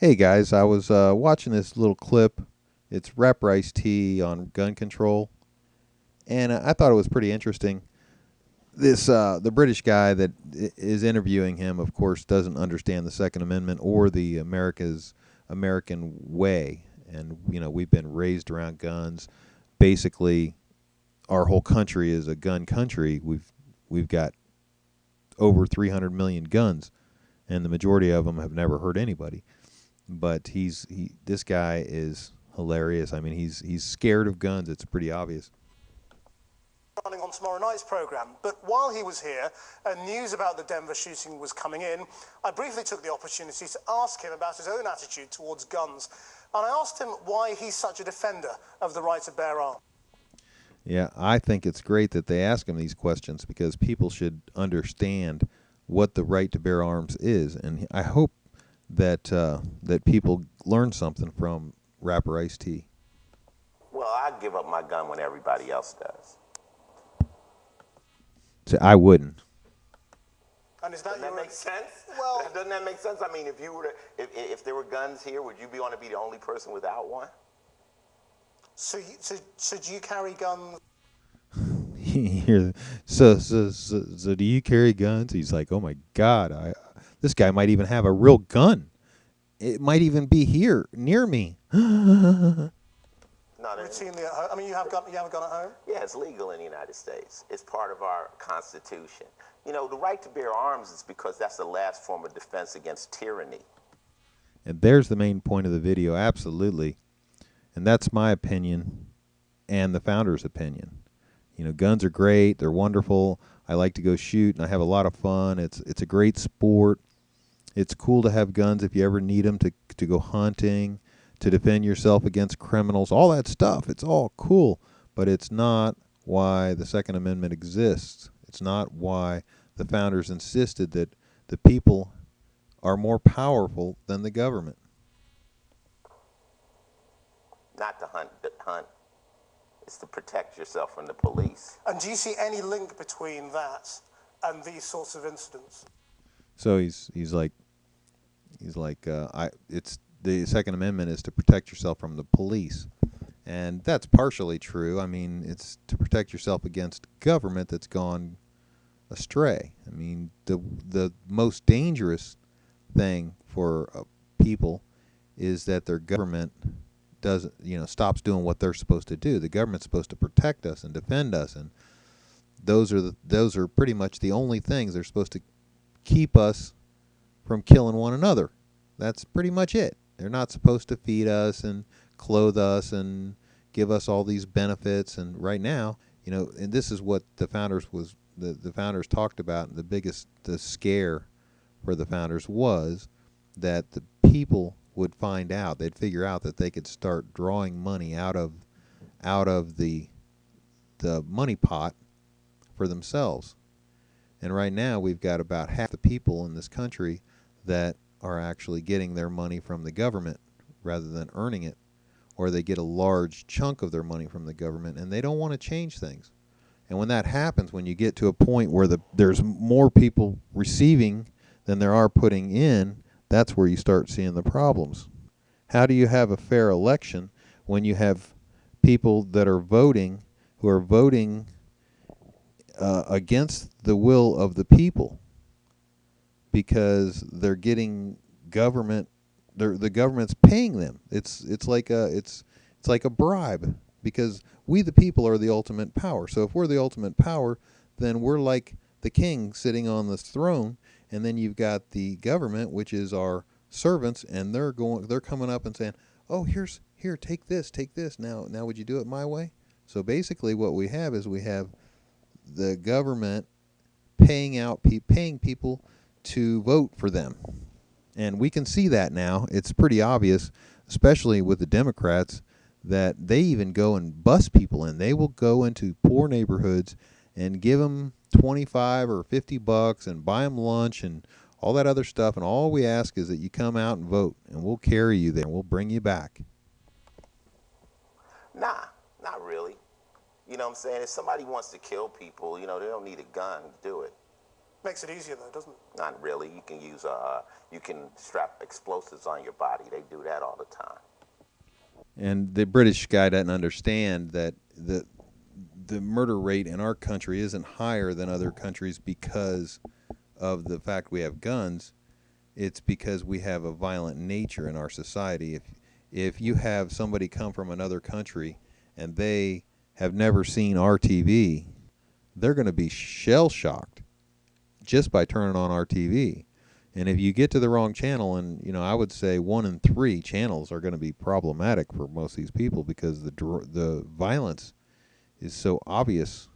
Hey guys, I was watching this little clip. It's Rapper Ice-T on gun control, and I thought it was pretty interesting. This the British guy that is interviewing him, of course, doesn't understand the Second Amendment or the American way, and we've been raised around guns. Basically, our whole country is a gun country. We've got over 300 million guns, and the majority of them have never hurt anybody. But this guy is hilarious. I mean, he's scared of guns. It's pretty obvious. Running on tomorrow night's programme. But while he was here and news about the Denver shooting was coming in, I briefly took the opportunity to ask him about his own attitude towards guns. And I asked him why he's such a defender of the right to bear arms. Yeah, I think it's great that they ask him these questions because people should understand what the right to bear arms is, and I hope that people learn something from rapper Ice-T. Well, I give up my gun when everybody else does. So I wouldn't. And is that Doesn't that make sense? Well, doesn't that make sense? I mean, if you were to, if there were guns here, would you want to be the only person without one? so do you carry guns? So do you carry guns? He's like, oh my God, this guy might even have a real gun. It might even be here near me. No, Routinely at home. I mean, you have a gun at home? yeah, it's legal in the United States. It's part of our Constitution. You know, the right to bear arms is because that's the last form of defense against tyranny. And there's the main point of the video, absolutely. And that's my opinion and the founder's opinion. Guns are great. They're wonderful. I like to go shoot, and I have a lot of fun. It's a great sport. It's cool to have guns if you ever need them to go hunting, to defend yourself against criminals, all that stuff. It's all cool, but it's not why the Second Amendment exists. It's not why the founders insisted that the people are more powerful than the government. Not to hunt. It's to protect yourself from the police. And do you see any link between that and these sorts of incidents? So he's like it's the Second Amendment is to protect yourself from the police, and that's partially true. I mean, it's to protect yourself against government that's gone astray. I mean, the most dangerous thing for people is that their government doesn't stops doing what they're supposed to do. The government's supposed to protect us and defend us, and those are pretty much the only things they're supposed to keep us from killing one another. That's pretty much it. They're not supposed to feed us and clothe us and give us all these benefits. And right now, and this is what the founders talked about. And the scare for the founders was that the people would find out. They'd figure out that they could start drawing money out of the money pot for themselves. And right now, we've got about half the people in this country that are actually getting their money from the government rather than earning it, or they get a large chunk of their money from the government, and they don't want to change things. And when that happens, when you get to a point where there's more people receiving than there are putting in, that's where you start seeing the problems. How do you have a fair election when you have people that are voting who are voting against the will of the people because they're getting government? The government's paying them. It's like a bribe, because we the people are the ultimate power. So if we're the ultimate power, then we're like the king sitting on this throne, and then you've got the government, which is our servants, and they're coming up and saying, "Oh, here, take this. Now would you do it my way?" So basically, what we have is the government paying people to vote for them. And we can see that now. It's pretty obvious, especially with the Democrats, that they even go and bus people in. They will go into poor neighborhoods and give them 25 or 50 bucks and buy them lunch and all that other stuff. And all we ask is that you come out and vote, and we'll carry you there. We'll bring you back. Nah, not really. You know what I'm saying? If somebody wants to kill people, they don't need a gun to do it. Makes it easier, though, doesn't it? Not really. You can use you can strap explosives on your body. They do that all the time. And the British guy doesn't understand that the murder rate in our country isn't higher than other countries because of the fact we have guns. It's because we have a violent nature in our society. If you have somebody come from another country and they have never seen our TV, they're going to be shell shocked just by turning on our TV. And if you get to the wrong channel, and I would say 1 in 3 channels are going to be problematic for most of these people because the violence is so obvious.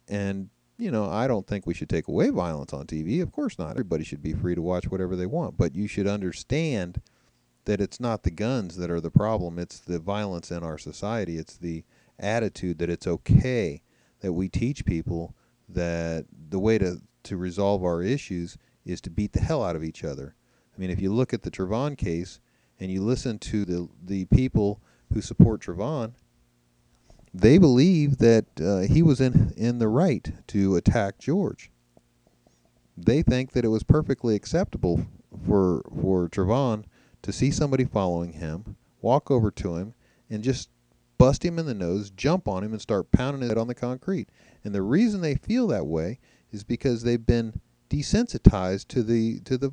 And I don't think we should take away violence on TV. Of course not. Everybody should be free to watch whatever they want, but you should understand that it's not the guns that are the problem. It's the violence in our society. It's the attitude that it's okay, that we teach people that the way to resolve our issues is to beat the hell out of each other. I mean, if you look at the Trayvon case and you listen to the people who support Trayvon, they believe that he was in the right to attack George. They think that it was perfectly acceptable for Trayvon to see somebody following him, walk over to him, and just bust him in the nose, jump on him, and start pounding his head on the concrete. And the reason they feel that way is because they've been desensitized to the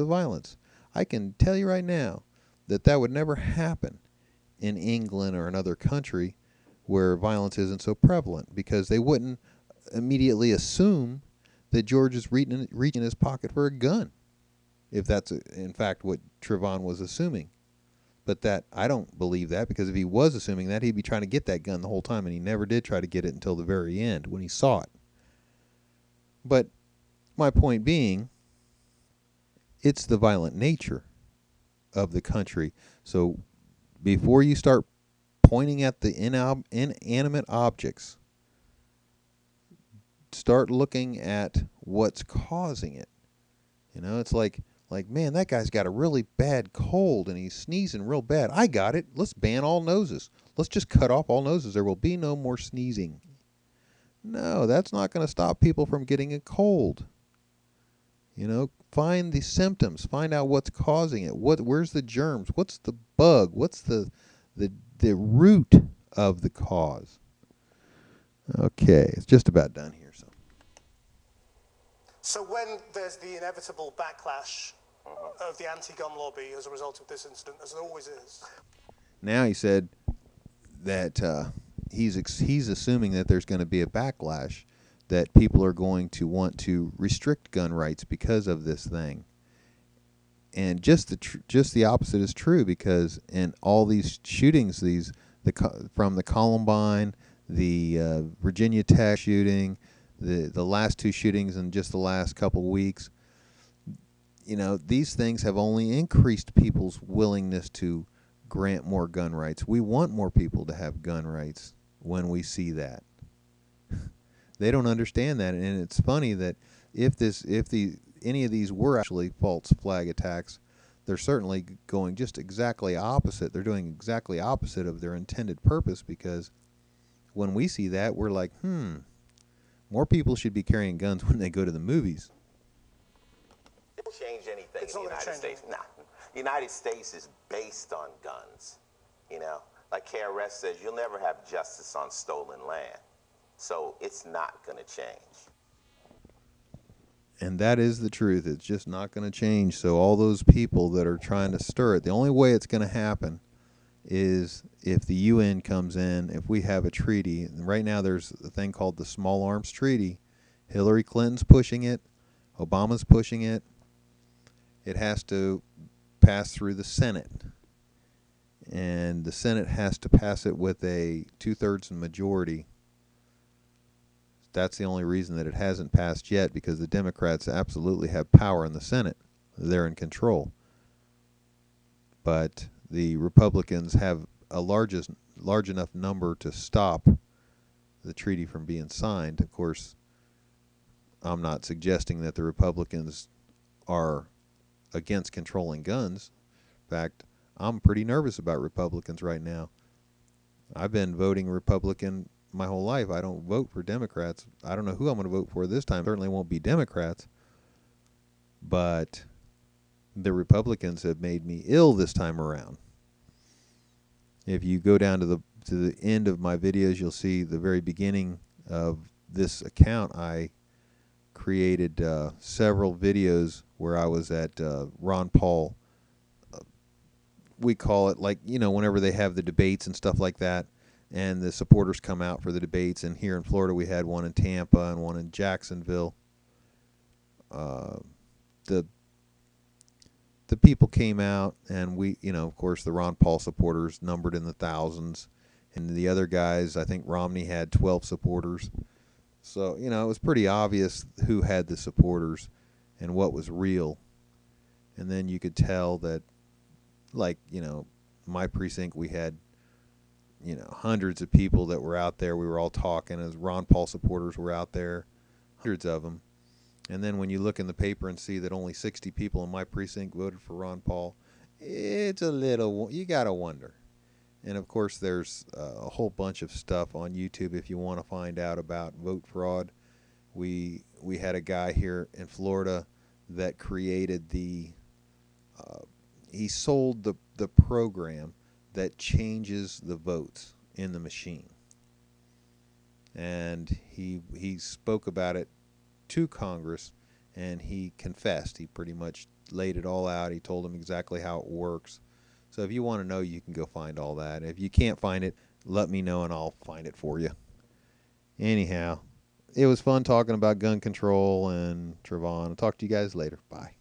violence. I can tell you right now that would never happen in England or another country where violence isn't so prevalent, because they wouldn't immediately assume that George is reaching in his pocket for a gun, if that's in fact what Trayvon was assuming. But I don't believe that, because if he was assuming that, he'd be trying to get that gun the whole time, and he never did try to get it until the very end when he saw it. But my point being, it's the violent nature of the country. So before you start pointing at the inanimate objects, start looking at what's causing it. It's like, man, that guy's got a really bad cold and he's sneezing real bad. I got it. Let's ban all noses. Let's just cut off all noses. There will be no more sneezing. No, that's not going to stop people from getting a cold. Find the symptoms. Find out what's causing it. Where's the germs? What's the bug? What's the root of the cause? Okay, it's just about done here. So when there's the inevitable backlash of the anti-gun lobby as a result of this incident, as there always is. Now he said that he's assuming that there's going to be a backlash, that people are going to want to restrict gun rights because of this thing. And just the opposite is true, because in all these shootings, from the Columbine, the Virginia Tech shooting, the last 2 shootings in just the last couple weeks, these things have only increased people's willingness to grant more gun rights. We want more people to have gun rights when we see that. They don't understand that, and it's funny that if any of these were actually false flag attacks, they're certainly going just exactly opposite. They're doing exactly opposite of their intended purpose, because when we see that, we're like, more people should be carrying guns when they go to the movies. It won't change anything in the United States. Nah. The United States is based on guns. Like KRS says, you'll never have justice on stolen land. So it's not going to change. And that is the truth. It's just not going to change. So all those people that are trying to stir it, the only way it's going to happen is if the UN comes in, if we have a treaty. And right now there's a thing called the Small Arms Treaty. Hillary Clinton's pushing it. Obama's pushing it. It has to pass through the Senate. And the Senate has to pass it with a 2/3 majority. That's the only reason that it hasn't passed yet, because the Democrats absolutely have power in the Senate. They're in control. But the Republicans have a large enough number to stop the treaty from being signed. Of course, I'm not suggesting that the Republicans are against controlling guns. In fact, I'm pretty nervous about Republicans right now. I've been voting Republican my whole life. I don't vote for Democrats. I don't know who I'm going to vote for this time. Certainly won't be Democrats. But the Republicans have made me ill this time around. If you go down to the end of my videos, you'll see the very beginning of this account. I created several videos where I was at Ron Paul. We call it, like, you know, whenever they have the debates and stuff like that, and the supporters come out for the debates. And here in Florida, we had one in Tampa and one in Jacksonville. The people came out, and we, you know, of course, the Ron Paul supporters numbered in the thousands, and the other guys, I think Romney had 12 supporters. So, you know, it was pretty obvious who had the supporters and what was real. And then you could tell that, like, you know, my precinct, we had, you know, hundreds of people that were out there. We were all talking as Ron Paul supporters were out there, hundreds of them. And then when you look in the paper and see that only 60 people in my precinct voted for Ron Paul, it's a little, you got to wonder. And of course, there's a whole bunch of stuff on YouTube if you want to find out about vote fraud. We had a guy here in Florida that created he sold the program that changes the votes in the machine. And he spoke about it to Congress, and he confessed. He pretty much laid it all out. He told them exactly how it works. So if you want to know, you can go find all that. If you can't find it, let me know and I'll find it for you. Anyhow, it was fun talking about gun control and Trayvon. I'll talk to you guys later. Bye.